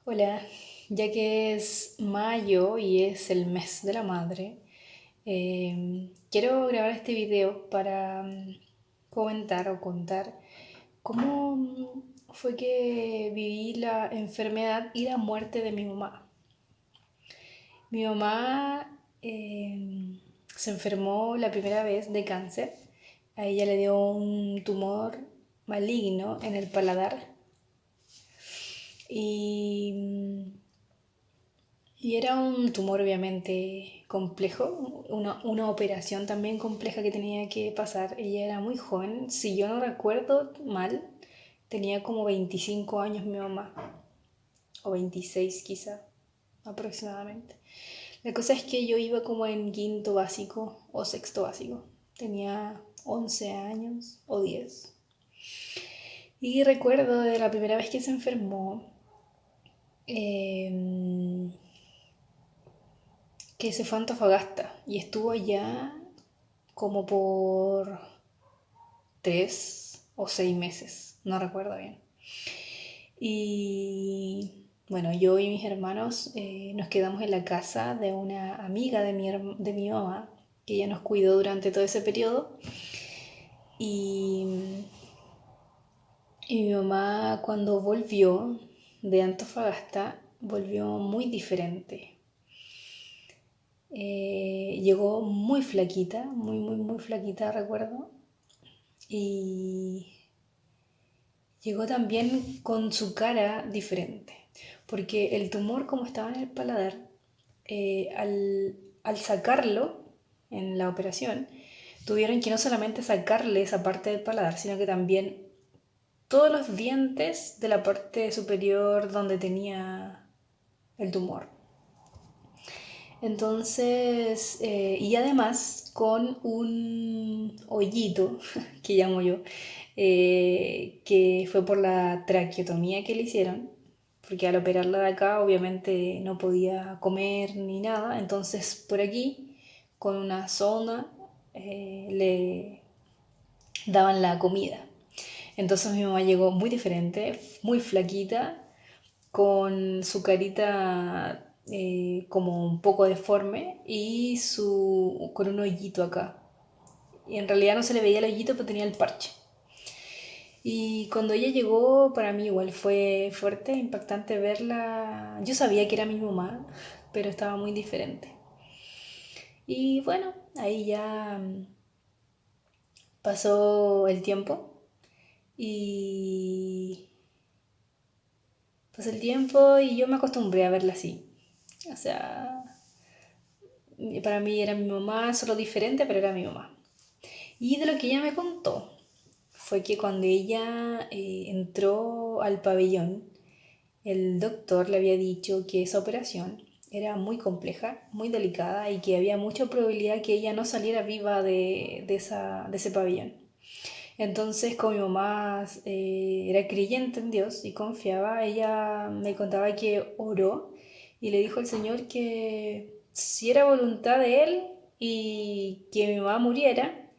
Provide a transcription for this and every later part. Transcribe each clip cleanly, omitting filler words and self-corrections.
Hola, ya que es mayo y es el mes de la madre, quiero grabar este video para comentar o contar cómo fue que viví la enfermedad y la muerte de mi mamá. Mi mamá se enfermó la primera vez de cáncer. A ella le dio un tumor maligno en el paladar y Y era un tumor obviamente complejo, una operación también compleja que tenía que pasar. Ella era muy joven, si yo no recuerdo mal, tenía como 25 años mi mamá, o 26 quizá, aproximadamente. La cosa es que yo iba como en quinto básico o sexto básico. Tenía 11 años o 10. Y recuerdo de la primera vez que se enfermó, eh, que se fue a Antofagasta y estuvo allá como por 3 o 6 meses, no recuerdo bien. Y bueno, yo y mis hermanos nos quedamos en la casa de una amiga de mi mamá, que ella nos cuidó durante todo ese periodo. Y, y mi mamá cuando volvió de Antofagasta, volvió muy diferente. Llegó muy flaquita, muy flaquita, recuerdo. Y llegó también con su cara diferente, porque el tumor como estaba en el paladar, al sacarlo en la operación, tuvieron que no solamente sacarle esa parte del paladar, sino que también todos los dientes de la parte superior donde tenía el tumor. Entonces, y además con un hoyito, que llamo yo, que fue por la traqueotomía que le hicieron, porque al operarla de acá obviamente no podía comer ni nada, entonces por aquí, con una sonda, le daban la comida. Entonces mi mamá llegó muy diferente, muy flaquita, con su carita como un poco deforme y con un hoyito acá. Y en realidad no se le veía el hoyito, pero tenía el parche. Y cuando ella llegó, para mí igual fue fuerte, impactante verla. Yo sabía que era mi mamá, pero estaba muy diferente. Y bueno, ahí ya pasó el tiempo y pasó el tiempo y yo me acostumbré a verla así. O sea, para mí era mi mamá, solo diferente, pero era mi mamá. Y de lo que ella me contó fue que cuando ella entró al pabellón, el doctor le había dicho que esa operación era muy compleja, muy delicada y que había mucha probabilidad que ella no saliera viva de ese pabellón. Entonces, como mi mamá era creyente en Dios y confiaba, ella me contaba que oró y le dijo al Señor que si era voluntad de Él y que mi mamá muriera,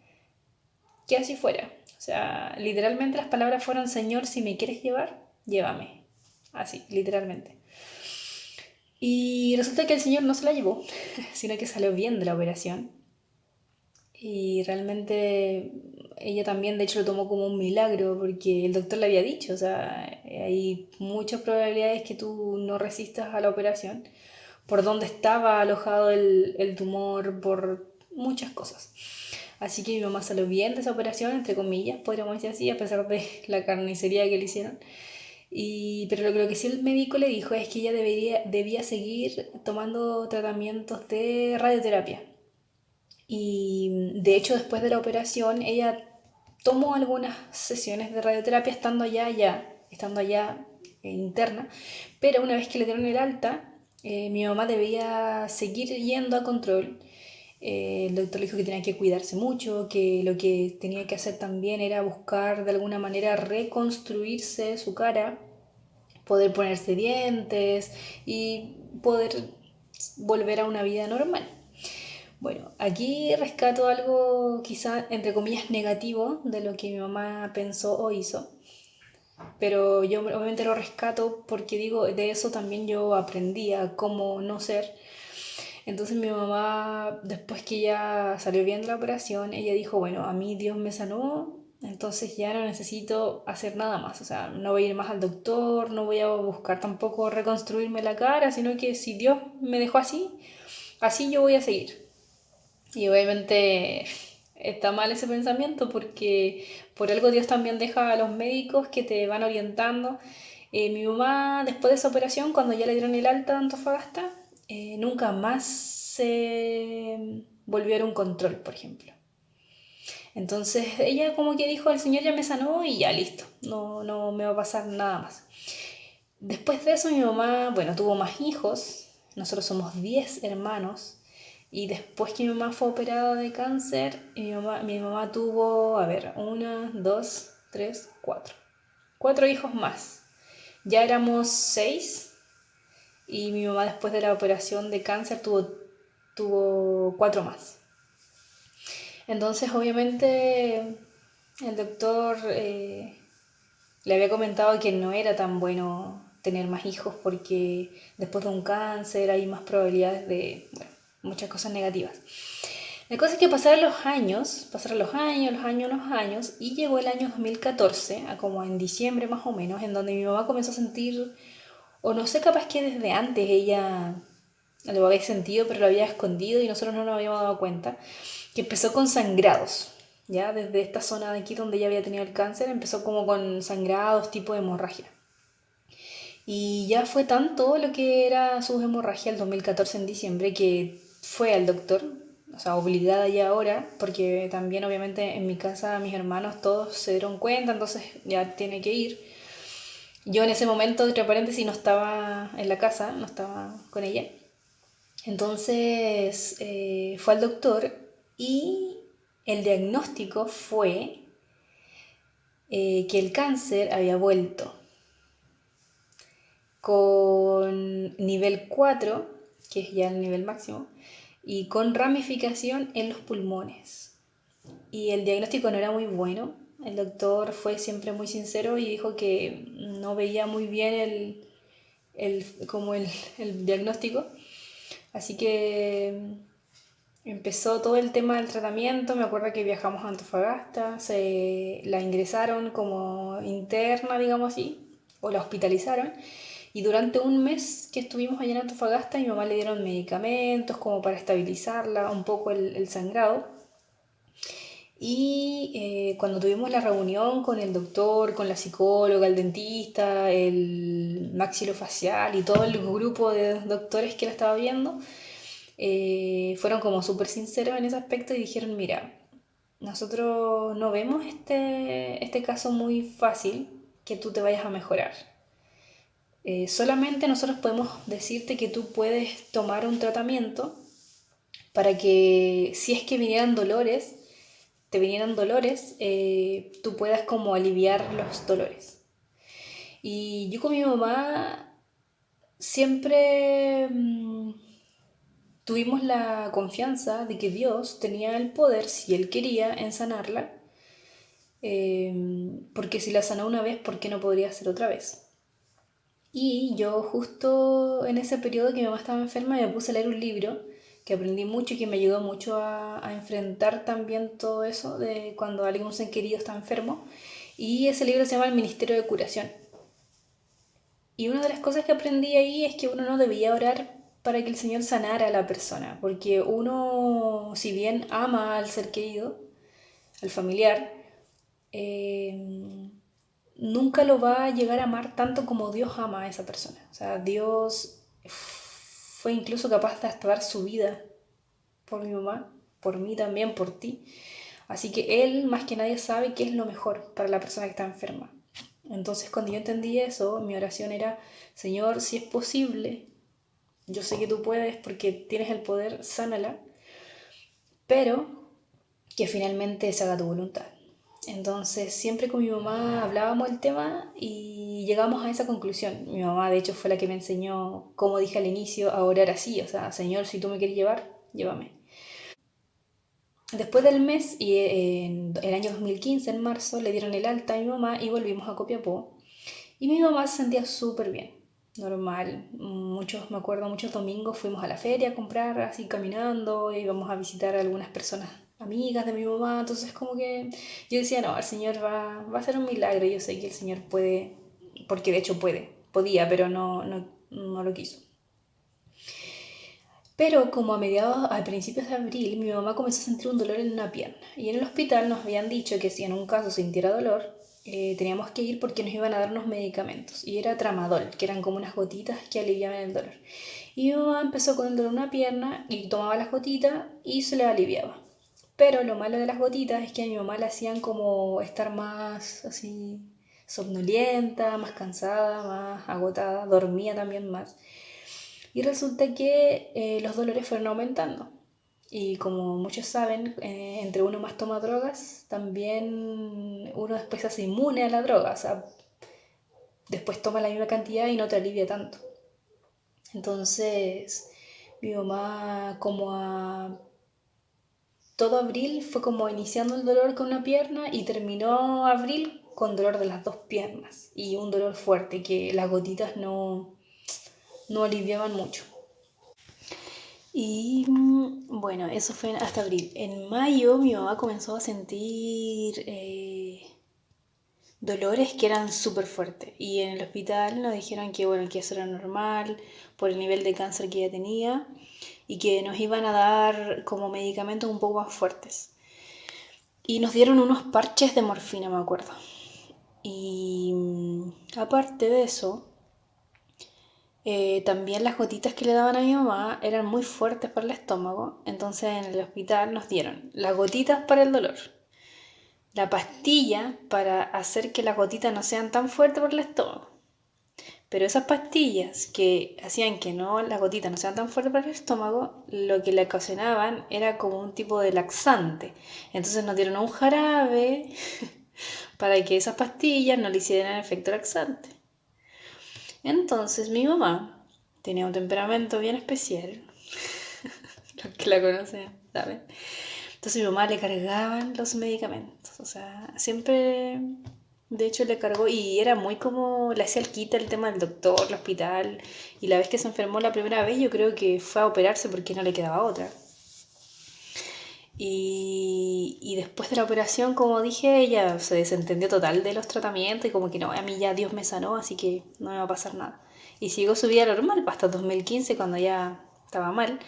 que así fuera. O sea, literalmente las palabras fueron, Señor, si me quieres llevar, llévame. Así, literalmente. Y resulta que el Señor no se la llevó, sino que salió bien de la operación. Y realmente ella también, de hecho, lo tomó como un milagro porque el doctor le había dicho, o sea, hay muchas probabilidades que tú no resistas a la operación por donde estaba alojado el tumor, por muchas cosas. Así que mi mamá salió bien de esa operación, entre comillas, podríamos decir así, a pesar de la carnicería que le hicieron. Pero lo que sí el médico le dijo es que ella debía seguir tomando tratamientos de radioterapia. Y de hecho, después de la operación, ella tomó algunas sesiones de radioterapia estando allá interna, pero una vez que le dieron el alta, mi mamá debía seguir yendo a control. El doctor le dijo que tenía que cuidarse mucho, que lo que tenía que hacer también era buscar de alguna manera reconstruirse su cara, poder ponerse dientes y poder volver a una vida normal. Bueno, aquí rescato algo quizá entre comillas negativo de lo que mi mamá pensó o hizo. pero yo obviamente lo rescato porque digo, de eso también yo aprendí a cómo no ser. Entonces mi mamá, después que ya salió bien de la operación, ella dijo, bueno, a mí Dios me sanó, entonces ya no necesito hacer nada más. O sea, no voy a ir más al doctor, no voy a buscar tampoco reconstruirme la cara, sino que si Dios me dejó así, así yo voy a seguir. Y obviamente está mal ese pensamiento porque por algo Dios también deja a los médicos que te van orientando. Mi mamá, después de esa operación, cuando ya le dieron el alta de Antofagasta, nunca más se volvió a ver un control, por ejemplo. Entonces ella como que dijo, el Señor ya me sanó y ya listo, no me va a pasar nada más. Después de eso mi mamá, bueno, tuvo más hijos, nosotros somos 10 hermanos, y después que mi mamá fue operada de cáncer, mi mamá tuvo, a ver, una, dos, tres, cuatro. Cuatro hijos más. Ya éramos 6 y mi mamá después de la operación de cáncer tuvo cuatro más. Entonces obviamente el doctor le había comentado que no era tan bueno tener más hijos porque después de un cáncer hay más probabilidades de, bueno, muchas cosas negativas. La cosa es que pasaron los años, y llegó el año 2014, a como en diciembre más o menos, en donde mi mamá comenzó a sentir, o no sé, capaz que desde antes ella lo había sentido, pero lo había escondido y nosotros no nos habíamos dado cuenta, que empezó con sangrados, ya desde esta zona de aquí donde ella había tenido el cáncer, empezó como con sangrados tipo de hemorragia. Y ya fue tanto lo que era su hemorragia el 2014 en diciembre que fue al doctor, o sea, obligada ya ahora, porque también obviamente en mi casa mis hermanos todos se dieron cuenta, entonces ya tiene que ir. Yo en ese momento, entre paréntesis, no estaba en la casa, no estaba con ella. Entonces fue al doctor y el diagnóstico fue que el cáncer había vuelto con nivel 4, que es ya el nivel máximo, y con ramificación en los pulmones. Y el diagnóstico no era muy bueno. El doctor fue siempre muy sincero y dijo que no veía muy bien como el diagnóstico. Así que empezó todo el tema del tratamiento. Me acuerdo que viajamos a Antofagasta, se la ingresaron como interna, digamos así, o la hospitalizaron. Y durante un mes que estuvimos allá en Antofagasta, a mi mamá le dieron medicamentos como para estabilizarla un poco el sangrado. Y cuando tuvimos la reunión con el doctor, con la psicóloga, el dentista, el maxilofacial y todo el grupo de doctores que la estaba viendo, fueron como súper sinceros en ese aspecto y dijeron, mira, nosotros no vemos este caso muy fácil que tú te vayas a mejorar. Solamente nosotros podemos decirte que tú puedes tomar un tratamiento para que si es que te vinieran dolores, tú puedas como aliviar los dolores. Y yo con mi mamá siempre tuvimos la confianza de que Dios tenía el poder, si Él quería, en sanarla, porque si la sanó una vez, ¿por qué no podría hacer otra vez? Y yo justo en ese periodo que mi mamá estaba enferma me puse a leer un libro que aprendí mucho y que me ayudó mucho a enfrentar también todo eso de cuando alguien ser querido está enfermo. Y ese libro se llama El Ministerio de Curación. Y una de las cosas que aprendí ahí es que uno no debía orar para que el Señor sanara a la persona, porque uno, si bien ama al ser querido, al familiar, eh, nunca lo va a llegar a amar tanto como Dios ama a esa persona. O sea, Dios fue incluso capaz de hasta dar su vida por mi mamá, por mí también, por ti. Así que Él más que nadie sabe qué es lo mejor para la persona que está enferma. Entonces cuando yo entendí eso, mi oración era, Señor, si es posible, yo sé que tú puedes porque tienes el poder, sánala, pero que finalmente se haga tu voluntad. Entonces, siempre con mi mamá hablábamos el tema y llegamos a esa conclusión. Mi mamá, de hecho, fue la que me enseñó, como dije al inicio, a orar así. O sea, Señor, si tú me quieres llevar, llévame. Después del mes, y en el año 2015, en marzo, le dieron el alta a mi mamá y volvimos a Copiapó. Y mi mamá se sentía súper bien, normal. Me acuerdo, muchos domingos fuimos a la feria a comprar así caminando, íbamos a visitar a algunas personas amigas de mi mamá, entonces como que yo decía, no, el Señor va a hacer un milagro, yo sé que el Señor puede, porque de hecho podía, pero no lo quiso. Pero como a principios de abril, mi mamá comenzó a sentir un dolor en una pierna. Y en el hospital nos habían dicho que si en un caso sintiera dolor, teníamos que ir porque nos iban a dar unos medicamentos. Y era tramadol, que eran como unas gotitas que aliviaban el dolor. Y mi mamá empezó con el dolor en una pierna y tomaba las gotitas y se le aliviaba. Pero lo malo de las gotitas es que a mi mamá le hacían como estar más así somnolienta, más cansada, más agotada, dormía también más. Y resulta que los dolores fueron aumentando. Y como muchos saben, entre uno más toma drogas, también uno después se hace inmune a la droga. O sea, después toma la misma cantidad y no te alivia tanto. Entonces, mi mamá como a todo abril fue como iniciando el dolor con una pierna y terminó abril con dolor de las dos piernas. Y un dolor fuerte que las gotitas no aliviaban mucho. Y bueno, eso fue hasta abril. En mayo mi mamá comenzó a sentir dolores que eran súper fuertes. Y en el hospital nos dijeron que, bueno, que eso era normal por el nivel de cáncer que ella tenía y que nos iban a dar como medicamentos un poco más fuertes. Y nos dieron unos parches de morfina, me acuerdo. Y aparte de eso, también las gotitas que le daban a mi mamá eran muy fuertes para el estómago, entonces en el hospital nos dieron las gotitas para el dolor, la pastilla para hacer que las gotitas no sean tan fuertes por el estómago. Pero esas pastillas que hacían que las gotitas no sean tan fuertes para el estómago, lo que le ocasionaban era como un tipo de laxante. Entonces nos dieron un jarabe para que esas pastillas no le hicieran efecto laxante. Entonces mi mamá tenía un temperamento bien especial, los que la conocen saben. Entonces mi mamá le cargaban los medicamentos, o sea, siempre, de hecho le cargó y era muy como, le hacía el quita el tema del doctor, el hospital, y la vez que se enfermó la primera vez yo creo que fue a operarse porque no le quedaba otra. Y después de la operación, como dije, ella se desentendió total de los tratamientos y como que no, a mí ya Dios me sanó, así que no me va a pasar nada. Y siguió su vida normal hasta 2015 cuando ya estaba mal.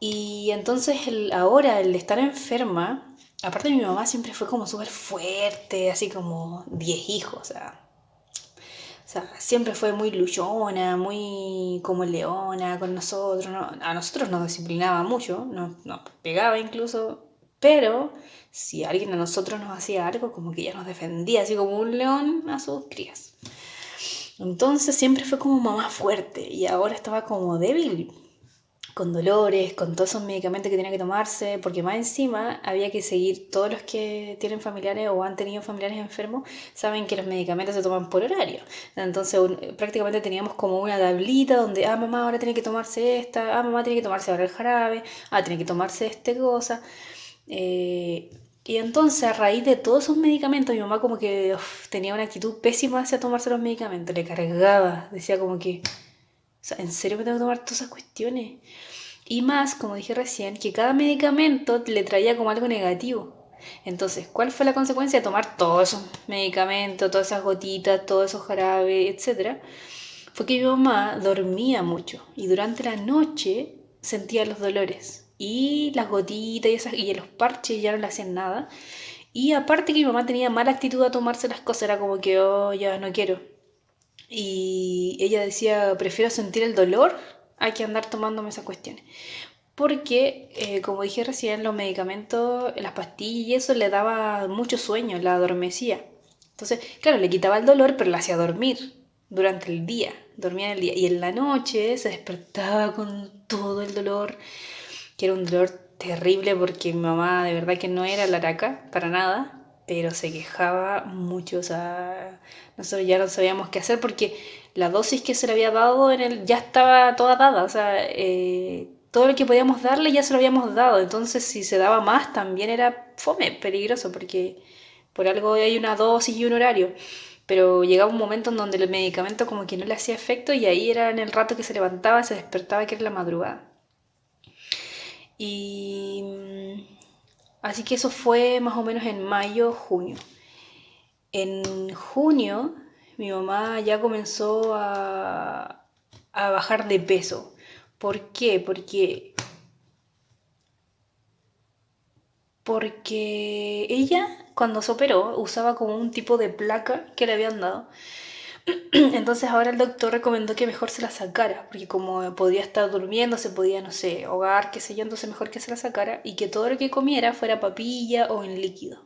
Y entonces ahora el estar enferma, aparte mi mamá siempre fue como súper fuerte, así como 10 hijos, o sea, siempre fue muy luchona, muy como leona con nosotros. A nosotros nos disciplinaba mucho, nos pegaba incluso, pero si alguien a nosotros nos hacía algo, como que ella nos defendía, así como un león a sus crías. Entonces siempre fue como mamá fuerte y ahora estaba como débil, con dolores, con todos esos medicamentos que tenía que tomarse, porque más encima había que seguir, todos los que tienen familiares o han tenido familiares enfermos, saben que los medicamentos se toman por horario. Entonces prácticamente teníamos como una tablita donde, mamá ahora tiene que tomarse esta, mamá tiene que tomarse ahora el jarabe, tiene que tomarse esta cosa. Y entonces a raíz de todos esos medicamentos, mi mamá como que tenía una actitud pésima hacia tomarse los medicamentos, le cargaba, decía como que, o sea, ¿en serio me tengo que tomar todas esas cuestiones? Y más, como dije recién, que cada medicamento le traía como algo negativo. Entonces, ¿cuál fue la consecuencia de tomar todos esos medicamentos, todas esas gotitas, todos esos jarabes, etcétera? Fue que mi mamá dormía mucho y durante la noche sentía los dolores. Y las gotitas y los parches ya no le hacían nada. Y aparte que mi mamá tenía mala actitud a tomarse las cosas, era como que, oh, ya no quiero. Y ella decía, prefiero sentir el dolor a que andar tomándome esas cuestiones. Porque, como dije recién, los medicamentos, las pastillas y eso le daba mucho sueño, la adormecía. Entonces, claro, le quitaba el dolor, pero la hacía dormir durante el día. Dormía en el día. Y en la noche se despertaba con todo el dolor, que era un dolor terrible porque mi mamá de verdad que no era laraca para nada, pero se quejaba mucho, o sea, nosotros ya no sabíamos qué hacer porque la dosis que se le había dado ya estaba toda dada, o sea, todo lo que podíamos darle ya se lo habíamos dado, entonces si se daba más también era fome, peligroso, porque por algo hay una dosis y un horario. pero llegaba un momento en donde el medicamento como que no le hacía efecto y ahí era en el rato que se levantaba, se despertaba, que era la madrugada. Y así que eso fue más o menos en mayo, junio. En junio mi mamá ya comenzó a bajar de peso. ¿Por qué? Porque ella cuando se operó usaba como un tipo de placa que le habían dado. Entonces ahora el doctor recomendó que mejor se la sacara, porque como podía estar durmiendo, se podía, no sé, ahogar, qué sé yo, entonces mejor que se la sacara y que todo lo que comiera fuera papilla o en líquido.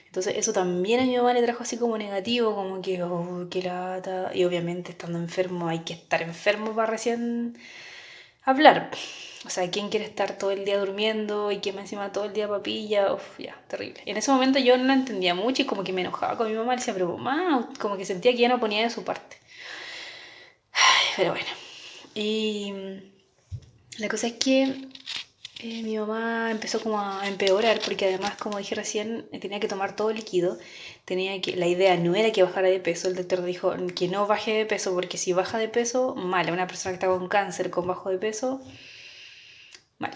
Entonces eso también a mi mamá le trajo así como negativo, como que, oh, qué lata. Y obviamente estando enfermo hay que estar enfermo para recién hablar. O sea, ¿quién quiere estar todo el día durmiendo y que me encima todo el día papilla? Uf, ya, terrible. En ese momento yo no la entendía mucho y como que me enojaba con mi mamá. Le decía, pero mamá, como que sentía que ya no ponía de su parte. Pero bueno. Y la cosa es que mi mamá empezó como a empeorar porque además, como dije recién, tenía que tomar todo líquido. La idea no era que bajara de peso. El doctor dijo que no baje de peso porque si baja de peso, mal. Una persona que está con cáncer, con bajo de peso, mal.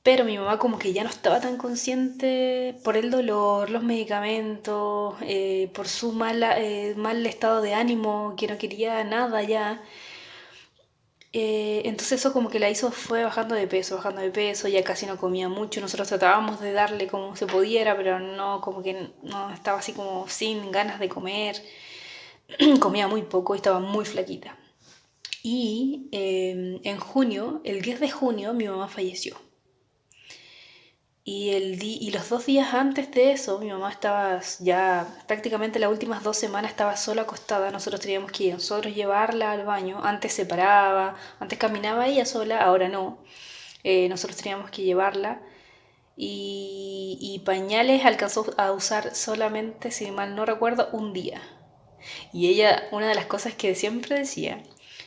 Pero mi mamá como que ya no estaba tan consciente por el dolor, los medicamentos, por su mal estado de ánimo, que no quería nada ya. Entonces eso como que la hizo, fue bajando de peso, ya casi no comía mucho, nosotros tratábamos de darle como se pudiera, pero no, como que no estaba así como sin ganas de comer, comía muy poco y estaba muy flaquita. Y en junio, el 10 de junio, mi mamá falleció. Y los 2 días antes de eso, mi mamá estaba ya prácticamente las últimas 2 semanas estaba sola acostada. Nosotros teníamos que ir nosotros llevarla al baño. Antes se paraba, antes caminaba ella sola, ahora no. Nosotros teníamos que llevarla. Y pañales alcanzó a usar solamente, si mal no recuerdo, un día. Y ella, una de las cosas que siempre decía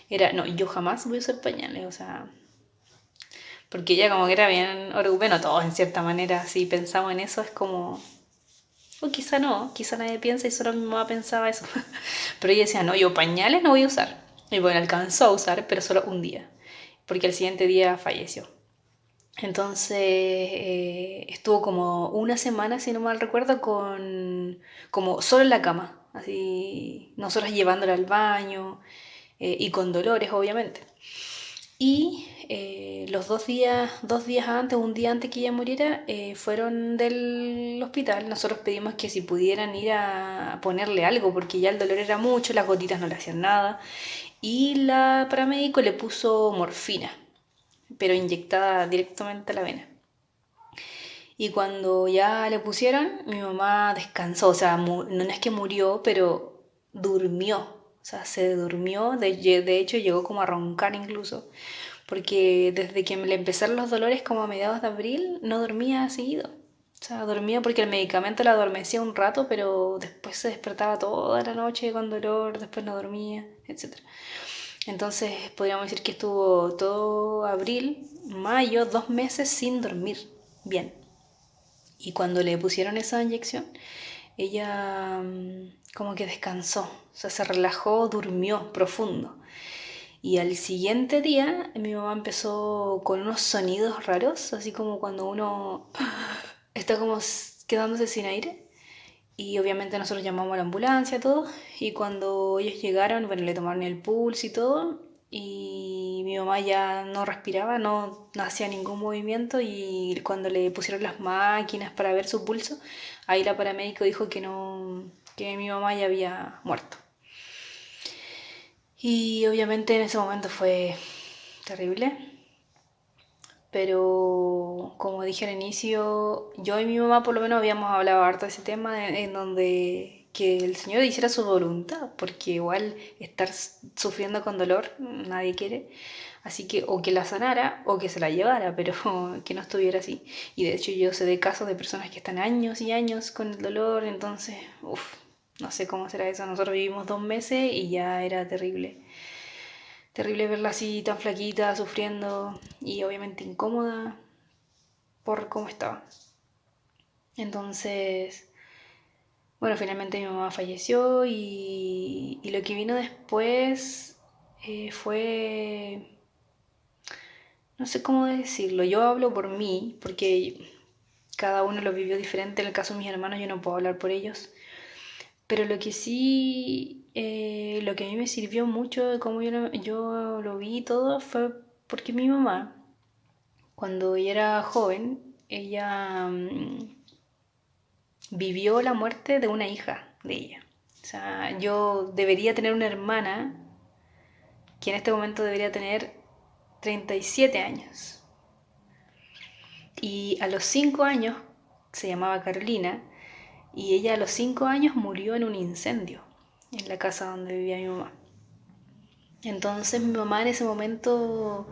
era, no, yo jamás voy a usar pañales, o sea, porque ella como que era bien, bueno, todos en cierta manera, si pensamos en eso, es como, o quizá no, quizá nadie piensa y solo mi mamá pensaba eso. Pero ella decía, no, yo pañales no voy a usar. Y bueno, alcanzó a usar, pero solo un día, porque el siguiente día falleció. Entonces estuvo como una semana, si no mal recuerdo, como solo en la cama, así nosotros llevándola al baño y con dolores, obviamente. Y los 2 días antes, un día antes que ella muriera, fueron del hospital. Nosotros pedimos que si pudieran ir a ponerle algo, porque ya el dolor era mucho, las gotitas no le hacían nada. Y la paramédico le puso morfina, pero inyectada directamente a la vena. Y cuando ya le pusieron, mi mamá descansó, o sea, no es que murió, pero durmió. O sea, se durmió, de hecho llegó como a roncar incluso porque desde que le empezaron los dolores como a mediados de abril no dormía seguido. O sea, dormía porque el medicamento la adormecía un rato, pero después se despertaba toda la noche con dolor, después no dormía, etc. Entonces podríamos decir que estuvo todo abril, mayo, 2 meses sin dormir bien. Y cuando le pusieron esa inyección, ella como que descansó, o sea, se relajó, durmió profundo. Y al siguiente día mi mamá empezó con unos sonidos raros, así como cuando uno está como quedándose sin aire. Y obviamente nosotros llamamos a la ambulancia, todo. Y cuando ellos llegaron, bueno, le tomaron el pulso y todo. Y mi mamá ya no respiraba, no hacía ningún movimiento. Y cuando le pusieron las máquinas para ver su pulso, ahí la paramédico dijo que no, que mi mamá ya había muerto. Y obviamente en ese momento fue terrible, pero como dije al inicio, yo y mi mamá por lo menos habíamos hablado harto de ese tema en donde que el Señor hiciera su voluntad, porque igual estar sufriendo con dolor nadie quiere, así que o que la sanara o que se la llevara, pero que no estuviera así. Y de hecho yo sé de casos de personas que están años y años con el dolor, entonces, uff, no sé cómo será eso. Nosotros vivimos 2 meses y ya era terrible. Terrible verla así tan flaquita, sufriendo y obviamente incómoda por cómo estaba. Entonces, Bueno, finalmente mi mamá falleció y lo que vino después fue, no sé cómo decirlo, yo hablo por mí, porque cada uno lo vivió diferente, en el caso de mis hermanos yo no puedo hablar por ellos, pero lo que sí, lo que a mí me sirvió mucho de cómo yo lo vi todo fue porque mi mamá, cuando ella era joven, ella vivió la muerte de una hija de ella. O sea, yo debería tener una hermana que en este momento debería tener 37 años. Y a los 5 años, se llamaba Carolina, y ella a los 5 años murió en un incendio en la casa donde vivía mi mamá. Entonces mi mamá en ese momento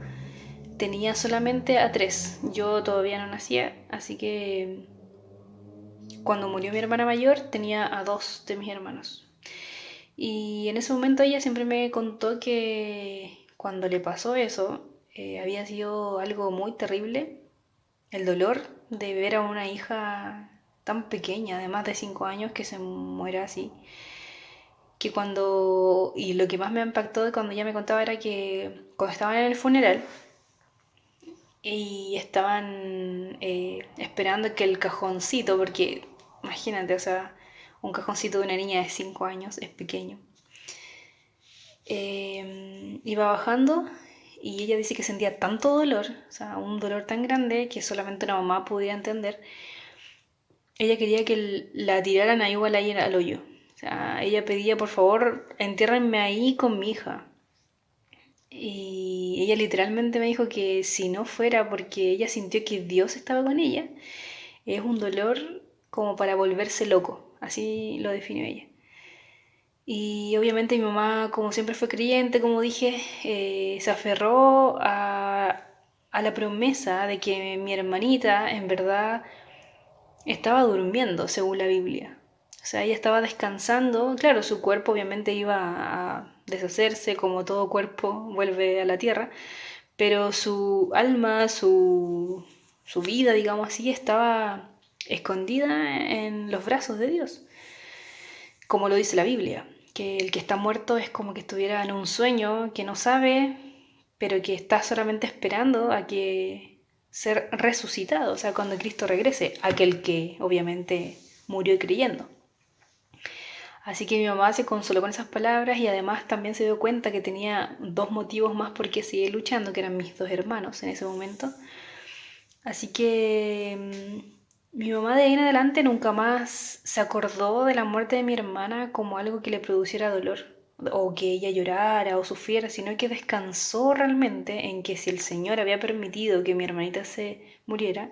tenía solamente a 3. Yo todavía no nacía, así que cuando murió mi hermana mayor tenía a 2 de mis hermanos. Y en ese momento ella siempre me contó que cuando le pasó eso, había sido algo muy terrible, el dolor de ver a una hija tan pequeña, de más de 5 años, que se muera así. Que cuando, y lo que más me impactó de cuando ella me contaba era que cuando estaban en el funeral y estaban esperando que el cajoncito, porque imagínate, o sea, un cajoncito de una niña de 5 años es pequeño, iba bajando y ella dice que sentía tanto dolor, o sea, un dolor tan grande que solamente una mamá podía entender. Ella quería que la tiraran ahí igual ahí al hoyo. O sea, ella pedía, por favor, entiérrenme ahí con mi hija. Y ella literalmente me dijo que si no fuera porque ella sintió que Dios estaba con ella, es un dolor como para volverse loco. Así lo definió ella. Y obviamente mi mamá, como siempre fue creyente, como dije, se aferró a la promesa de que mi hermanita en verdad estaba durmiendo, según la Biblia. O sea, ella estaba descansando. Claro, su cuerpo obviamente iba a deshacerse, como todo cuerpo vuelve a la tierra, pero su alma, su vida, digamos así, estaba escondida en los brazos de Dios, como lo dice la Biblia, que el que está muerto es como que estuviera en un sueño, que no sabe, pero que está solamente esperando a que ser resucitado, o sea, cuando Cristo regrese, aquel que obviamente murió creyendo. Así que mi mamá se consoló con esas palabras y además también se dio cuenta que tenía 2 motivos más por qué seguir luchando, que eran mis 2 hermanos en ese momento. Así que mi mamá de ahí en adelante nunca más se acordó de la muerte de mi hermana como algo que le produciera dolor o que ella llorara o sufriera, sino que descansó realmente en que si el Señor había permitido que mi hermanita se muriera,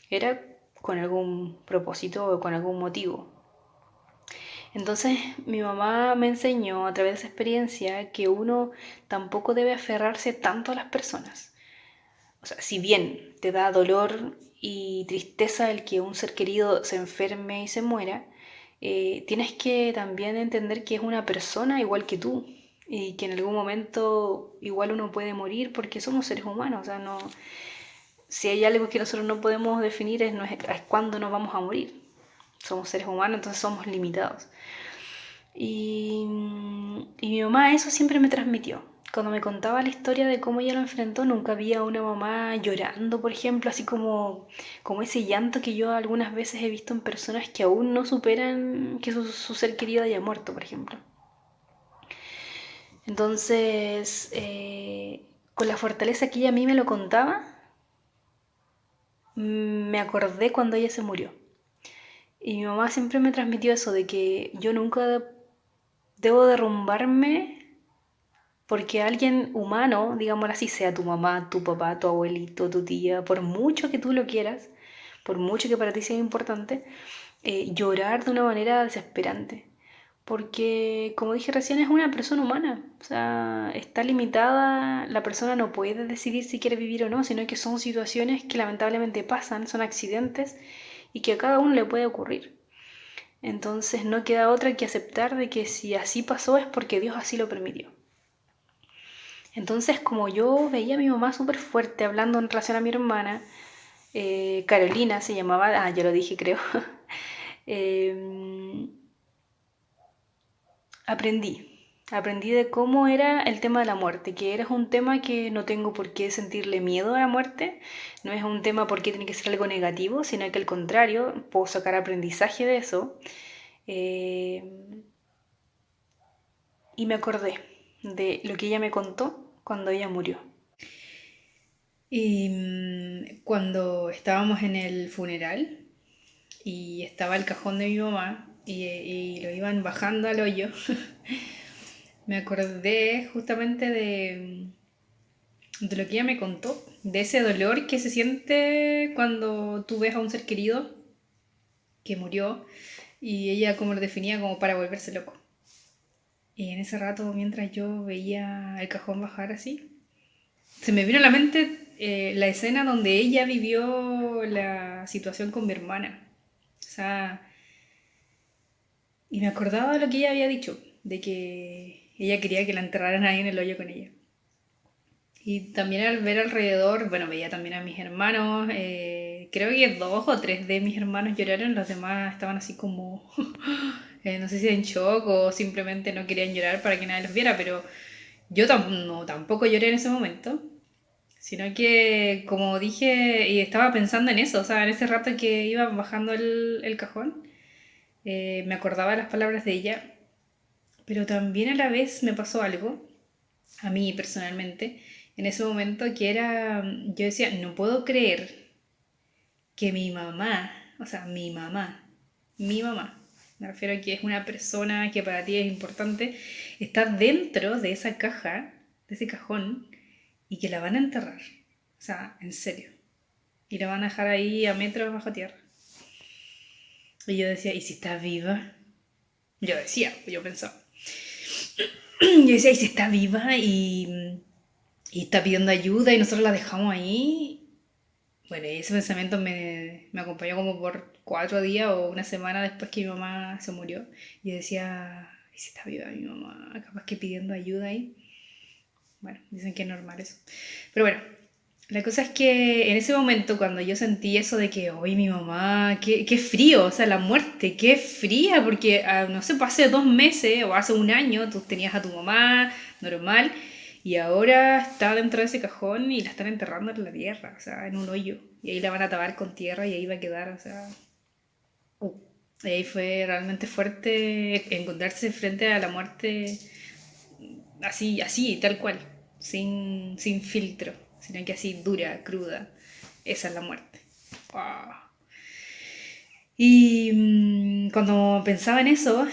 era con algún propósito o con algún motivo. Entonces mi mamá me enseñó a través de esa experiencia que uno tampoco debe aferrarse tanto a las personas. O sea, si bien te da dolor y tristeza el que un ser querido se enferme y se muera, tienes que también entender que es una persona igual que tú y que en algún momento igual uno puede morir porque somos seres humanos. O sea, no, si hay algo que nosotros no podemos definir es cuándo nos vamos a morir. Somos seres humanos, entonces somos limitados. Y mi mamá eso siempre me transmitió. Cuando me contaba la historia de cómo ella lo enfrentó, nunca había una mamá llorando, por ejemplo, así como ese llanto que yo algunas veces he visto en personas que aún no superan que su ser querido haya muerto, por ejemplo. Entonces, con la fortaleza que ella a mí me lo contaba, me acordé cuando ella se murió. Y mi mamá siempre me transmitió eso, de que yo nunca debo derrumbarme porque alguien humano, digámoslo así, sea tu mamá, tu papá, tu abuelito, tu tía, por mucho que tú lo quieras, por mucho que para ti sea importante, llorar de una manera desesperante. Porque, como dije recién, es una persona humana. O sea, está limitada, la persona no puede decidir si quiere vivir o no, sino que son situaciones que lamentablemente pasan, son accidentes y que a cada uno le puede ocurrir. Entonces no queda otra que aceptar de que si así pasó es porque Dios así lo permitió. Entonces, como yo veía a mi mamá súper fuerte hablando en relación a mi hermana, Carolina se llamaba, ya lo dije creo, eh, aprendí de cómo era el tema de la muerte, que era un tema que no tengo por qué sentirle miedo a la muerte, no es un tema por qué tiene que ser algo negativo, sino que al contrario, puedo sacar aprendizaje de eso. Eh, y me acordé de lo que ella me contó cuando ella murió. Y cuando estábamos en el funeral y estaba el cajón de mi mamá y lo iban bajando al hoyo, me acordé justamente de lo que ella me contó, de ese dolor que se siente cuando tú ves a un ser querido que murió y ella como lo definía como para volverse loco. Y en ese rato, mientras yo veía el cajón bajar así, se me vino a la mente la escena donde ella vivió la situación con mi hermana. O sea, y me acordaba de lo que ella había dicho, de que ella quería que la enterraran ahí en el hoyo con ella. Y también al ver alrededor, bueno, veía también a mis hermanos, creo que 2 o 3 de mis hermanos lloraron, los demás estaban así como, no sé si en shock o simplemente no querían llorar para que nadie los viera, pero yo no, tampoco lloré en ese momento, sino que como dije, y estaba pensando en eso, o sea, en ese rato que iba bajando el cajón, me acordaba de las palabras de ella, pero también a la vez me pasó algo a mí personalmente, en ese momento que era, yo decía, no puedo creer que mi mamá, o sea, mi mamá, me refiero a que es una persona que para ti es importante, está dentro de esa caja, de ese cajón, y que la van a enterrar. O sea, en serio. Y la van a dejar ahí a metros bajo tierra. Y yo decía, ¿y si está viva? Yo decía, yo pensaba. Yo decía, ¿y si está viva y está pidiendo ayuda y nosotros la dejamos ahí? Bueno, y ese pensamiento me acompañó como por 4 días o una semana después que mi mamá se murió. Y yo decía, ¿y si está viva mi mamá? Capaz que pidiendo ayuda ahí. Bueno, dicen que es normal eso. Pero bueno, la cosa es que en ese momento cuando yo sentí eso de que, oye, mi mamá, qué frío, o sea, la muerte, qué fría, porque, no sé, pues hace 2 meses o hace un año tú tenías a tu mamá normal y ahora está dentro de ese cajón y la están enterrando en la tierra, o sea, en un hoyo. Y ahí la van a tapar con tierra y ahí va a quedar, o sea... Y ahí fue realmente fuerte encontrarse frente a la muerte así, así, tal cual, sin filtro, sino que así dura, cruda. Esa es la muerte. Wow. Y cuando pensaba en eso,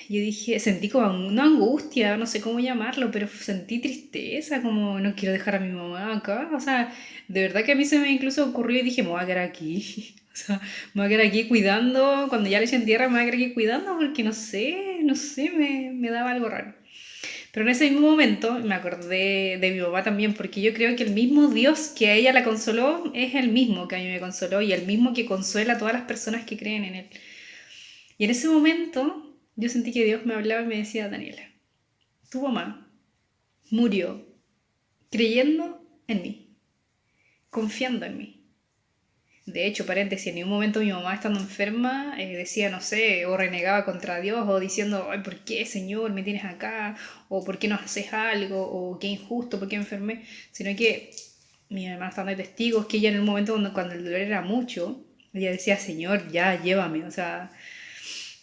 yo dije, sentí como una angustia, no sé cómo llamarlo, pero sentí tristeza, como no quiero dejar a mi mamá acá. O sea, de verdad que a mí se me incluso ocurrió y dije, me voy a quedar aquí. O sea, me voy a quedar aquí cuidando, cuando ya le echen tierra me voy a quedar aquí cuidando porque no sé, me daba algo raro. Pero en ese mismo momento me acordé de mi mamá también, porque yo creo que el mismo Dios que a ella la consoló es el mismo que a mí me consoló y el mismo que consuela a todas las personas que creen en Él. Y en ese momento yo sentí que Dios me hablaba y me decía, Daniela, tu mamá murió creyendo en mí, confiando en mí. De hecho, paréntesis, en ningún momento mi mamá estando enferma decía, no sé, o renegaba contra Dios, o diciendo, ay, ¿por qué, Señor, me tienes acá? O ¿por qué no haces algo? O qué injusto, ¿por qué me enfermé? Sino que mi mamá estando de testigos, que ella en el momento cuando el dolor era mucho, ella decía, Señor, ya, llévame, o sea,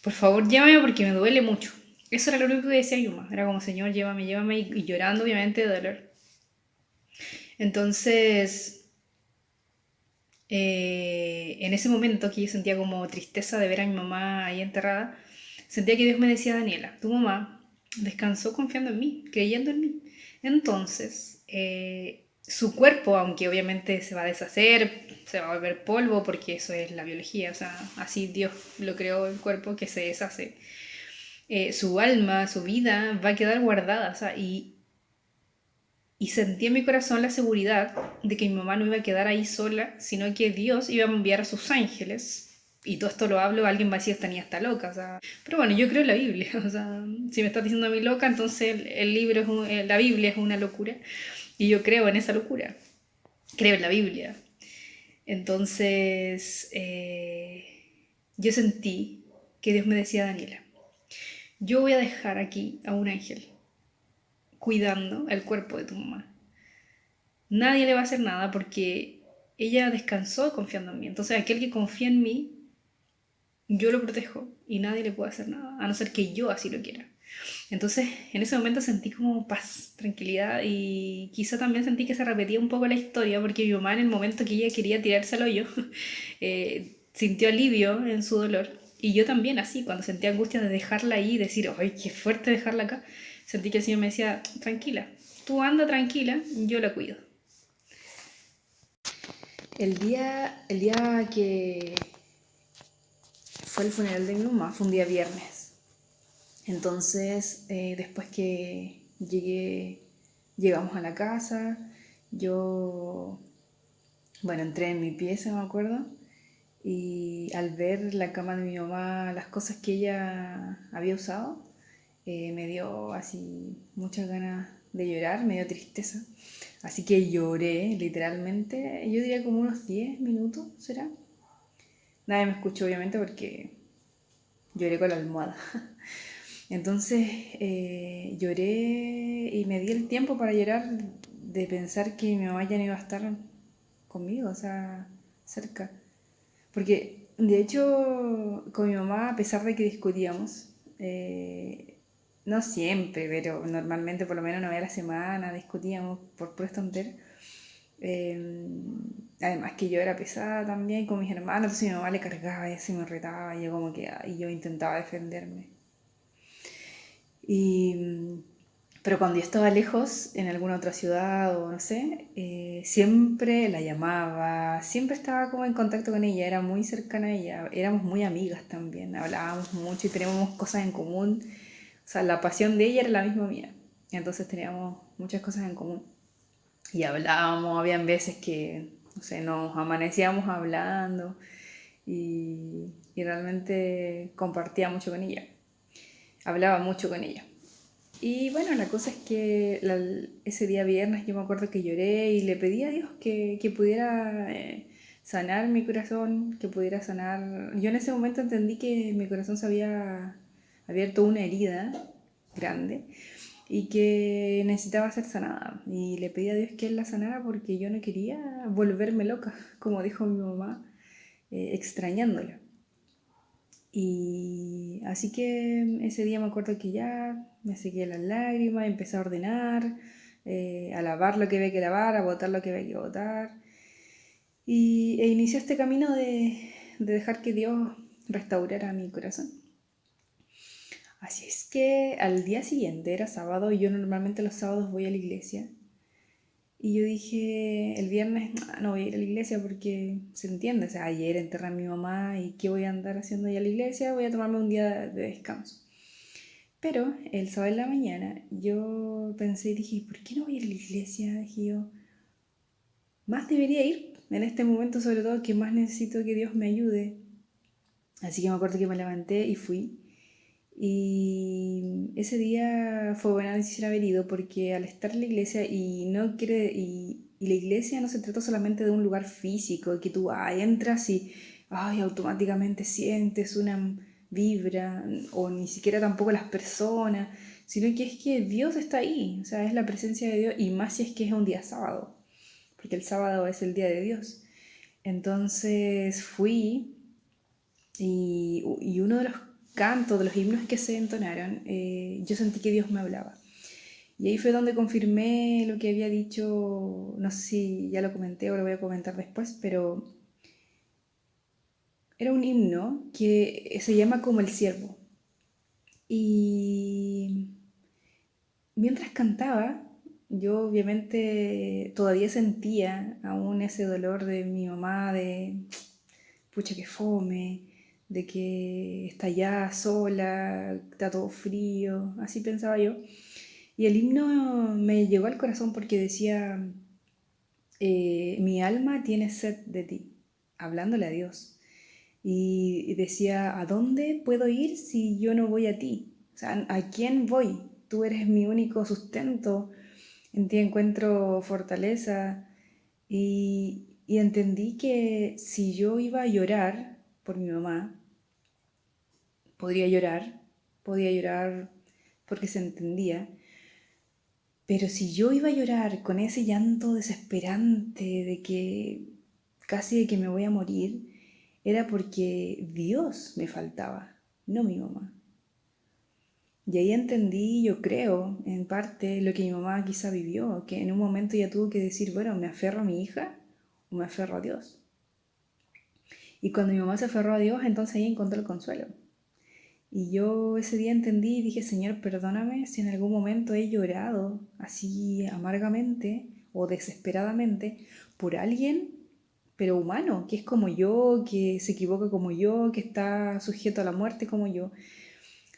por favor, llévame porque me duele mucho. Eso era lo único que decía mi mamá, era como, Señor, llévame, llévame, y llorando obviamente de dolor. Entonces, en ese momento que yo sentía como tristeza de ver a mi mamá ahí enterrada, sentía que Dios me decía, Daniela, tu mamá descansó confiando en mí, creyendo en mí. Entonces, su cuerpo, aunque obviamente se va a deshacer, se va a volver polvo, porque eso es la biología, o sea, así Dios lo creó el cuerpo que se deshace. Su alma, su vida va a quedar guardada, o sea, y sentí en mi corazón la seguridad de que mi mamá no iba a quedar ahí sola, sino que Dios iba a enviar a sus ángeles. Y todo esto lo hablo, alguien va a decir, esta niña está loca, o sea... Pero bueno, yo creo en la Biblia, o sea, si me estás diciendo a mí loca, entonces el libro la Biblia es una locura. Y yo creo en esa locura, creo en la Biblia. Entonces, yo sentí que Dios me decía: Daniela, yo voy a dejar aquí a un ángel cuidando el cuerpo de tu mamá. Nadie le va a hacer nada porque ella descansó confiando en mí. Entonces aquel que confía en mí, yo lo protejo y nadie le puede hacer nada, a no ser que yo así lo quiera. Entonces, en ese momento sentí como paz, tranquilidad, y quizá también sentí que se repetía un poco la historia, porque mi mamá, en el momento que ella quería tirarse al hoyo, sintió alivio en su dolor. Y yo también, así, cuando sentía angustia de dejarla ahí y decir: ¡ay, qué fuerte dejarla acá! Sentí que el Señor me decía: tranquila, tú anda tranquila, yo la cuido. El día que fue el funeral de mi mamá fue un día viernes. Entonces, después que llegamos a la casa, yo, bueno, entré en mi pieza, me acuerdo, y al ver la cama de mi mamá, las cosas que ella había usado, me dio así muchas ganas de llorar, me dio tristeza. Así que lloré, literalmente, yo diría como unos 10 minutos, ¿será? Nadie me escuchó, obviamente, porque lloré con la almohada. Entonces lloré y me di el tiempo para llorar, de pensar que mi mamá ya no iba a estar conmigo, o sea, cerca. Porque de hecho con mi mamá, a pesar de que discutíamos, no siempre, pero normalmente por lo menos una vez a la semana discutíamos por puras tonterías. Además que yo era pesada también con mis hermanos, entonces mi mamá le cargaba y así me retaba y yo como que y yo intentaba defenderme. Y, pero cuando yo estaba lejos, en alguna otra ciudad o no sé, siempre la llamaba, siempre estaba como en contacto con ella, era muy cercana a ella, éramos muy amigas también, hablábamos mucho y teníamos cosas en común. O sea, la pasión de ella era la misma mía, entonces teníamos muchas cosas en común. Y hablábamos, habían veces que, no sé, nos amanecíamos hablando y realmente compartía mucho con ella, hablaba mucho con ella. Y bueno, la cosa es que ese día viernes yo me acuerdo que lloré y le pedí a Dios que pudiera sanar mi corazón, que pudiera sanar. Yo en ese momento entendí que mi corazón se había abierto una herida grande y que necesitaba ser sanada. Y le pedí a Dios que Él la sanara porque yo no quería volverme loca, como dijo mi mamá, extrañándola. Y así que ese día me acuerdo que ya me sequé las lágrimas, empecé a ordenar, a lavar lo que había que lavar, a botar lo que había que botar. E inicié este camino de dejar que Dios restaurara mi corazón. Así es que al día siguiente, era sábado, y yo normalmente los sábados voy a la iglesia. Y yo dije, el viernes no voy a ir a la iglesia porque se entiende, o sea, ayer enterré a mi mamá y ¿qué voy a andar haciendo ahí a la iglesia? Voy a tomarme un día de descanso. Pero el sábado en la mañana yo pensé y dije: ¿por qué no voy a ir a la iglesia? Dije yo, más debería ir en este momento, sobre todo que más necesito que Dios me ayude. Así que me acuerdo que me levanté y fui. Y ese día fue buena decisión haber ido porque al estar en la iglesia y la iglesia no se trata solamente de un lugar físico que tú entras y automáticamente sientes una vibra, o ni siquiera tampoco las personas, sino que es que Dios está ahí, o sea, es la presencia de Dios, y más si es que es un día sábado, porque el sábado es el día de Dios. Entonces fui y uno de los cantos, de los himnos que se entonaron, yo sentí que Dios me hablaba. Y ahí fue donde confirmé lo que había dicho, no sé si ya lo comenté o lo voy a comentar después, pero era un himno que se llama Como el Siervo. Y mientras cantaba, yo obviamente todavía sentía aún ese dolor de mi mamá, de pucha que fome, de que está allá sola, está todo frío, así pensaba yo. Y el himno me llegó al corazón porque decía, mi alma tiene sed de ti, hablándole a Dios. Y decía, ¿a dónde puedo ir si yo no voy a ti? O sea, ¿a quién voy? Tú eres mi único sustento, en ti encuentro fortaleza. Y entendí que si yo iba a llorar por mi mamá, podía llorar porque se entendía, pero si yo iba a llorar con ese llanto desesperante de que casi de que me voy a morir, era porque Dios me faltaba, no mi mamá. Y ahí entendí, yo creo, en parte, lo que mi mamá quizá vivió, que en un momento ella tuvo que decir, bueno, ¿me aferro a mi hija o me aferro a Dios? Y cuando mi mamá se aferró a Dios, entonces ahí encontró el consuelo. Y yo ese día entendí y dije, Señor, perdóname si en algún momento he llorado así amargamente o desesperadamente por alguien, pero humano, que es como yo, que se equivoca como yo, que está sujeto a la muerte como yo,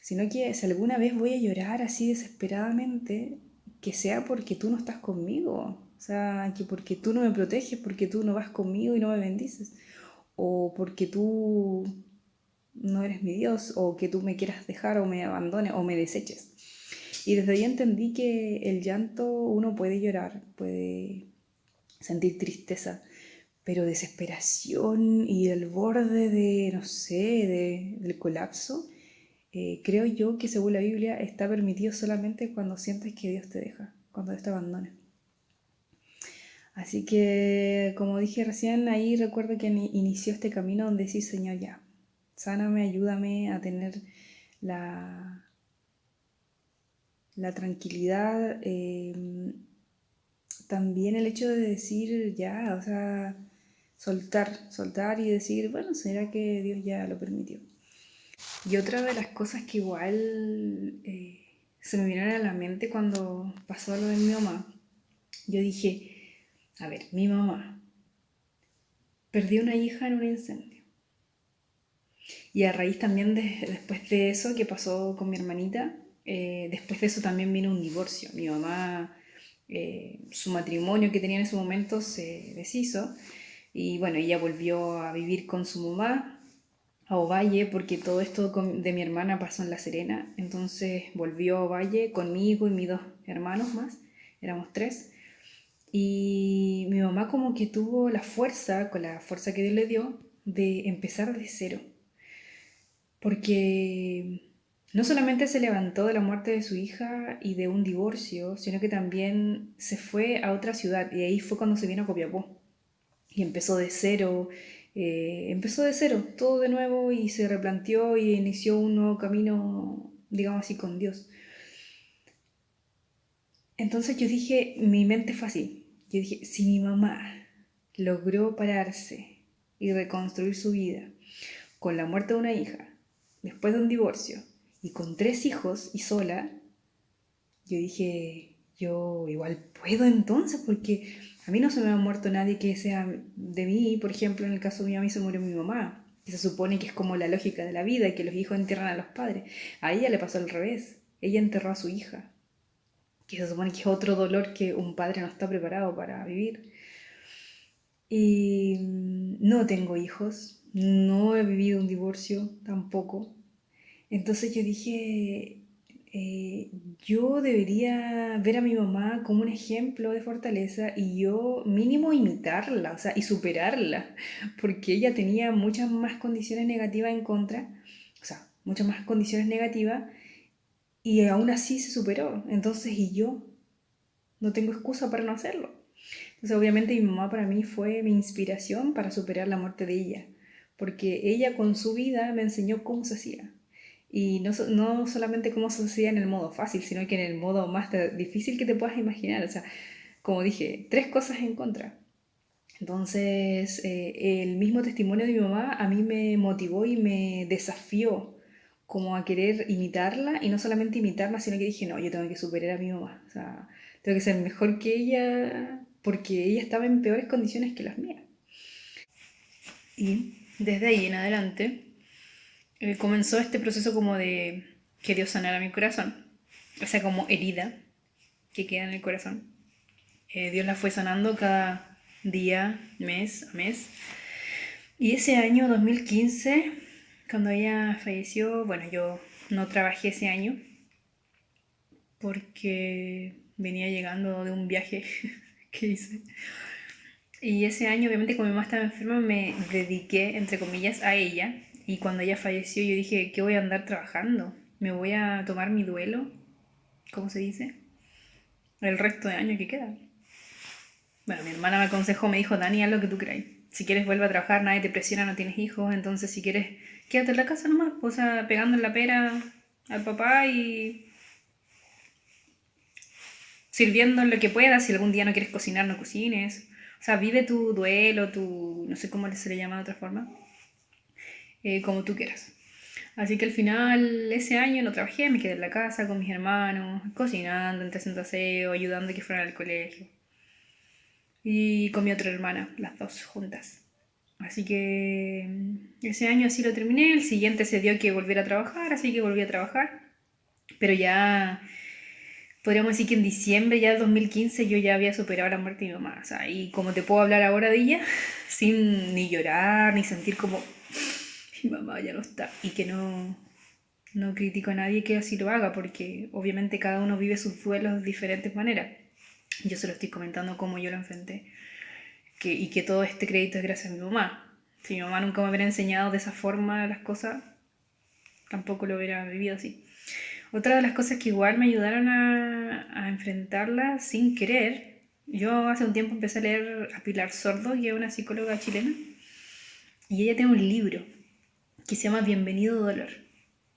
sino que si alguna vez voy a llorar así desesperadamente, que sea porque tú no estás conmigo, o sea, que porque tú no me proteges, porque tú no vas conmigo y no me bendices, o porque tú no eres mi Dios, o que tú me quieras dejar o me abandones o me deseches. Y desde ahí entendí que el llanto uno puede llorar, puede sentir tristeza, pero desesperación y el borde de, no sé, del colapso, creo yo que según la Biblia está permitido solamente cuando sientes que Dios te deja, cuando Dios te abandona. Así que, como dije recién, ahí recuerdo que inició este camino donde sí, Señor, ya, sáname, ayúdame a tener la, la tranquilidad, también el hecho de decir ya, o sea, soltar y decir, bueno, será que Dios ya lo permitió. Y otra de las cosas que igual se me vinieron a la mente cuando pasó lo de mi mamá, yo dije, a ver, mi mamá perdió una hija en un incendio. Y a raíz también después de eso que pasó con mi hermanita, después de eso también vino un divorcio. Mi mamá, su matrimonio que tenía en ese momento se deshizo y bueno, ella volvió a vivir con su mamá a Ovalle porque todo esto de mi hermana pasó en La Serena. Entonces volvió a Ovalle conmigo y mis dos hermanos más, éramos tres. Y mi mamá como que tuvo la fuerza, con la fuerza que Dios le dio, de empezar de cero porque no solamente se levantó de la muerte de su hija y de un divorcio, sino que también se fue a otra ciudad y ahí fue cuando se vino a Copiapó y empezó de cero, todo de nuevo y se replanteó y inició un nuevo camino, digamos así, con Dios. Entonces yo dije, mi mente fue así, yo dije, si mi mamá logró pararse y reconstruir su vida con la muerte de una hija, después de un divorcio, y con tres hijos y sola, yo dije, yo igual puedo entonces, porque a mí no se me ha muerto nadie que sea de mí, por ejemplo, en el caso mío a mí se murió mi mamá, que se supone que es como la lógica de la vida, que los hijos entierran a los padres. A ella le pasó al revés, ella enterró a su hija, que se supone que es otro dolor que un padre no está preparado para vivir. Y no tengo hijos, no he vivido un divorcio tampoco. Entonces yo dije, eh, yo debería ver a mi mamá como un ejemplo de fortaleza y yo mínimo imitarla, o sea, y superarla, porque ella tenía muchas más condiciones negativas en contra, o sea, muchas más condiciones negativas y aún así se superó. Entonces, y yo no tengo excusa para no hacerlo. Entonces, obviamente mi mamá para mí fue mi inspiración para superar la muerte de ella, porque ella con su vida me enseñó cómo se hacía. Y no, no solamente cómo se hacía en el modo fácil, sino que en el modo más difícil que te puedas imaginar. O sea, como dije, tres cosas en contra. Entonces, el mismo testimonio de mi mamá a mí me motivó y me desafió como a querer imitarla y no solamente imitarla, sino que dije, no, yo tengo que superar a mi mamá. O sea, tengo que ser mejor que ella porque ella estaba en peores condiciones que las mías. Y desde ahí en adelante comenzó este proceso como de que Dios sanara mi corazón. O sea, como herida que queda en el corazón. Dios la fue sanando cada día, mes a mes. Y ese año 2015, cuando ella falleció, bueno, yo no trabajé ese año porque venía llegando de un viaje que hice. Y ese año, obviamente, como mi mamá estaba enferma, me dediqué, entre comillas, a ella. Y cuando ella falleció yo dije, ¿qué voy a andar trabajando? ¿Me voy a tomar mi duelo? ¿Cómo se dice? El resto de año que queda. Bueno, mi hermana me aconsejó, me dijo, Dani, haz lo que tú quieras. Si quieres vuelve a trabajar, nadie te presiona, no tienes hijos, entonces si quieres, quédate en la casa nomás, pues, o sea, pegando en la pera al papá y sirviendo en lo que puedas. Si algún día no quieres cocinar, no cocines. O sea, vive tu duelo, tu, no sé cómo se le llama de otra forma, como tú quieras. Así que al final, ese año no trabajé, me quedé en la casa con mis hermanos, cocinando, entre haciendo aseo, ayudando a que fueran al colegio. Y con mi otra hermana, las dos juntas. Así que ese año así lo terminé, el siguiente se dio que volviera a trabajar, así que volví a trabajar. Pero ya podríamos decir que en diciembre ya del 2015 yo ya había superado la muerte de mi mamá. O sea, y como te puedo hablar ahora de ella, sin ni llorar, ni sentir como mi mamá ya no está. Y que no critico a nadie que así lo haga, porque obviamente cada uno vive sus duelos de diferentes maneras. Yo se lo estoy comentando como yo lo enfrenté. Y que todo este crédito es gracias a mi mamá. Si mi mamá nunca me hubiera enseñado de esa forma las cosas, tampoco lo hubiera vivido así. Otra de las cosas que igual me ayudaron a enfrentarla sin querer, yo hace un tiempo empecé a leer a Pilar Sordo, que es una psicóloga chilena, y ella tiene un libro que se llama Bienvenido Dolor.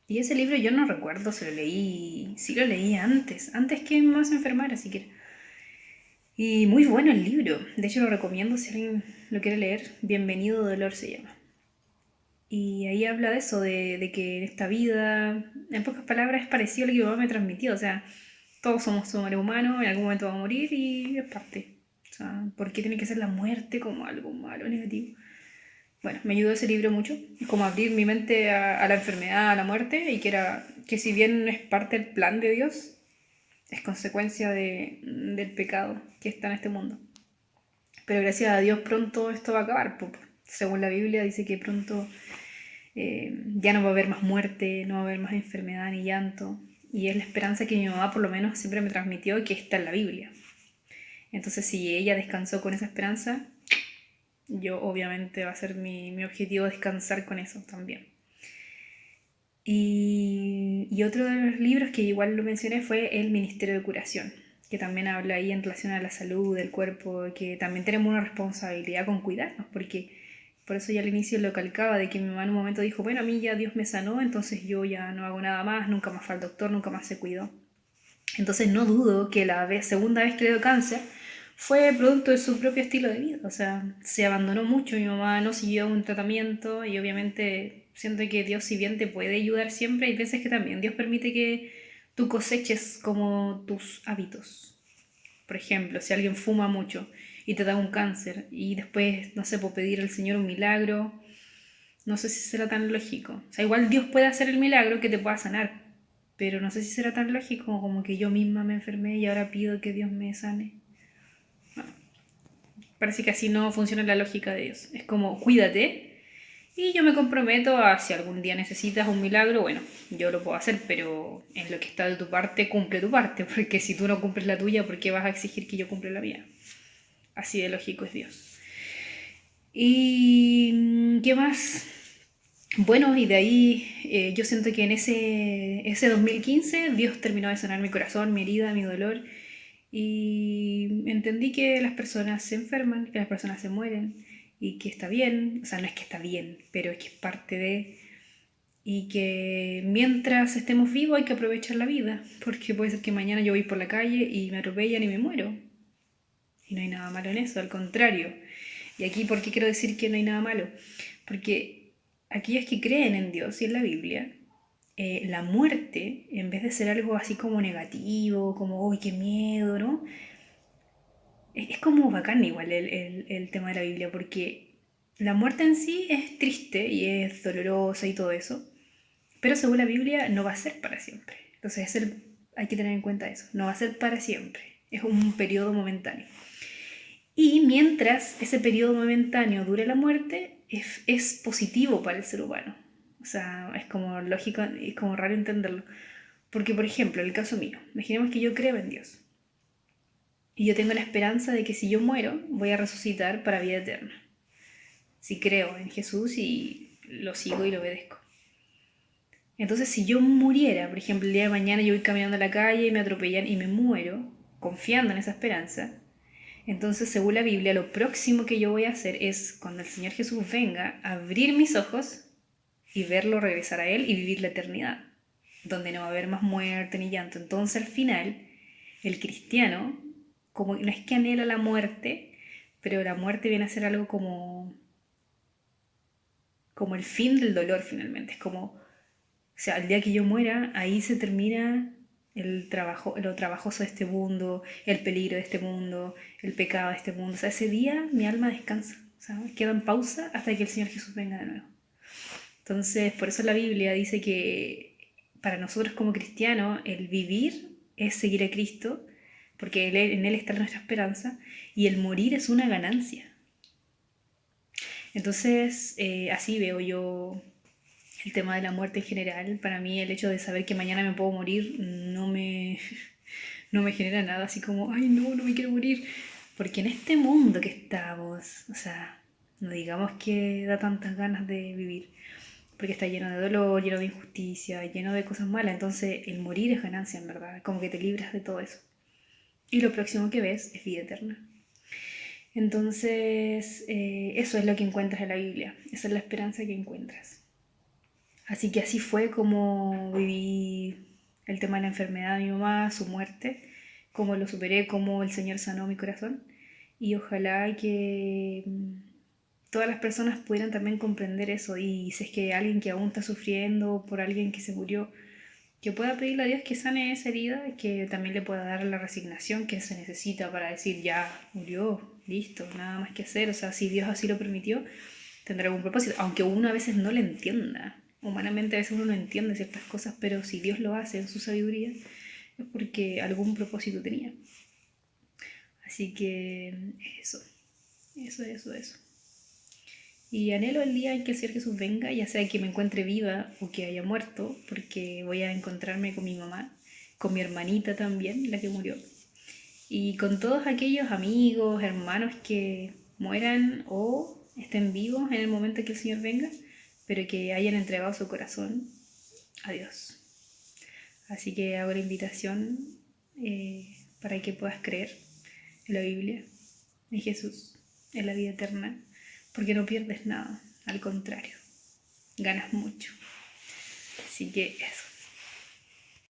Y ese libro yo no recuerdo, se lo leí, sí lo leí antes que mi mamá se enfermara, siquiera. Y muy bueno el libro, de hecho lo recomiendo si alguien lo quiere leer, Bienvenido Dolor se llama. Y ahí habla de eso, de que en esta vida, en pocas palabras, es parecido a lo que mi mamá me transmitió. O sea, todos somos seres humanos, en algún momento vamos a morir y es parte. O sea, ¿por qué tiene que ser la muerte como algo malo, negativo? Bueno, me ayudó ese libro mucho, como abrir mi mente a la enfermedad, a la muerte, y que si bien es parte del plan de Dios, es consecuencia del pecado que está en este mundo. Pero gracias a Dios pronto esto va a acabar. Según la Biblia dice que pronto ya no va a haber más muerte, no va a haber más enfermedad ni llanto. Y es la esperanza que mi mamá por lo menos siempre me transmitió, que está en la Biblia. Entonces si ella descansó con esa esperanza, yo obviamente va a ser mi objetivo descansar con eso también. Y otro de los libros que igual lo mencioné fue El Ministerio de Curación, que también habla ahí en relación a la salud del cuerpo, que también tenemos una responsabilidad con cuidarnos, porque por eso ya al inicio lo calcaba, de que mi mamá en un momento dijo, bueno, a mí ya Dios me sanó, entonces yo ya no hago nada más, nunca más fue al doctor, nunca más se cuidó. Entonces no dudo que la segunda vez que le dio cáncer fue producto de su propio estilo de vida. O sea, se abandonó mucho, mi mamá no siguió un tratamiento y obviamente siento que Dios, si bien te puede ayudar siempre, hay veces que también Dios permite que tú coseches como tus hábitos. Por ejemplo, si alguien fuma mucho y te da un cáncer y después, no sé, por pedir al Señor un milagro, no sé si será tan lógico. O sea, igual Dios puede hacer el milagro que te pueda sanar, pero no sé si será tan lógico como que yo misma me enfermé y ahora pido que Dios me sane. No, parece que así no funciona la lógica de Dios. Es como, cuídate y yo me comprometo a si algún día necesitas un milagro, bueno, yo lo puedo hacer, pero en lo que está de tu parte, cumple tu parte, porque si tú no cumples la tuya, ¿por qué vas a exigir que yo cumpla la mía? Así de lógico es Dios. ¿Y qué más? Bueno, y de ahí yo siento que en ese 2015 Dios terminó de sanar mi corazón, mi herida, mi dolor. Y entendí que las personas se enferman, que las personas se mueren y que está bien, o sea, no es que está bien, pero es que es parte de... Y que mientras estemos vivos hay que aprovechar la vida, porque puede ser que mañana yo voy por la calle y me atropellan y me muero. Y no hay nada malo en eso, al contrario. Y aquí, ¿por qué quiero decir que no hay nada malo? Porque aquellos que creen en Dios y en la Biblia, la muerte, en vez de ser algo así como negativo, como, uy, qué miedo, ¿no? Es como bacán igual el tema de la Biblia, porque la muerte en sí es triste y es dolorosa y todo eso, pero según la Biblia no va a ser para siempre. Entonces hay que tener en cuenta eso, no va a ser para siempre, es un periodo momentáneo. Y mientras ese periodo momentáneo dure la muerte, es positivo para el ser humano. O sea, es como lógico, es como raro entenderlo. Porque, por ejemplo, en el caso mío, imaginemos que yo creo en Dios. Y yo tengo la esperanza de que si yo muero, voy a resucitar para vida eterna. Si creo en Jesús y lo sigo y lo obedezco. Entonces, si yo muriera, por ejemplo, el día de mañana yo voy caminando a la calle y me atropellan y me muero, confiando en esa esperanza, entonces, según la Biblia, lo próximo que yo voy a hacer es, cuando el Señor Jesús venga, abrir mis ojos y verlo regresar a Él y vivir la eternidad, donde no va a haber más muerte ni llanto. Entonces, al final, el cristiano, como no es que anhela la muerte, pero la muerte viene a ser algo como el fin del dolor finalmente. Es como, o sea, el día que yo muera, ahí se termina el trabajo, lo trabajoso de este mundo, el peligro de este mundo, el pecado de este mundo. O sea, ese día mi alma descansa, ¿sabes? Queda en pausa hasta que el Señor Jesús venga de nuevo. Entonces, por eso la Biblia dice que para nosotros como cristianos el vivir es seguir a Cristo, porque en Él está nuestra esperanza, y el morir es una ganancia. Entonces, así veo yo el tema de la muerte en general. Para mí el hecho de saber que mañana me puedo morir no me genera nada así como, ay no, no me quiero morir. Porque en este mundo que estamos, o sea, no digamos que da tantas ganas de vivir, porque está lleno de dolor, lleno de injusticia, lleno de cosas malas. Entonces el morir es ganancia, en verdad, como que te libras de todo eso. Y lo próximo que ves es vida eterna. Entonces, eso es lo que encuentras en la Biblia, esa es la esperanza que encuentras. Así que así fue como viví el tema de la enfermedad de mi mamá, su muerte, cómo lo superé, cómo el Señor sanó mi corazón. Y ojalá que todas las personas pudieran también comprender eso. Y si es que alguien que aún está sufriendo por alguien que se murió, que pueda pedirle a Dios que sane esa herida, que también le pueda dar la resignación que se necesita para decir ya murió, listo, nada más que hacer. O sea, si Dios así lo permitió, tendrá algún propósito, aunque uno a veces no lo entienda. Humanamente a veces uno no entiende ciertas cosas, pero si Dios lo hace en su sabiduría, es porque algún propósito tenía. Así que eso. Y anhelo el día en que el Señor Jesús venga, ya sea que me encuentre viva o que haya muerto, porque voy a encontrarme con mi mamá, con mi hermanita también, la que murió, y con todos aquellos amigos, hermanos que mueran o estén vivos en el momento en que el Señor venga, pero que hayan entregado su corazón a Dios. Así que hago la invitación para que puedas creer en la Biblia, en Jesús, en la vida eterna, porque no pierdes nada, al contrario, ganas mucho. Así que eso.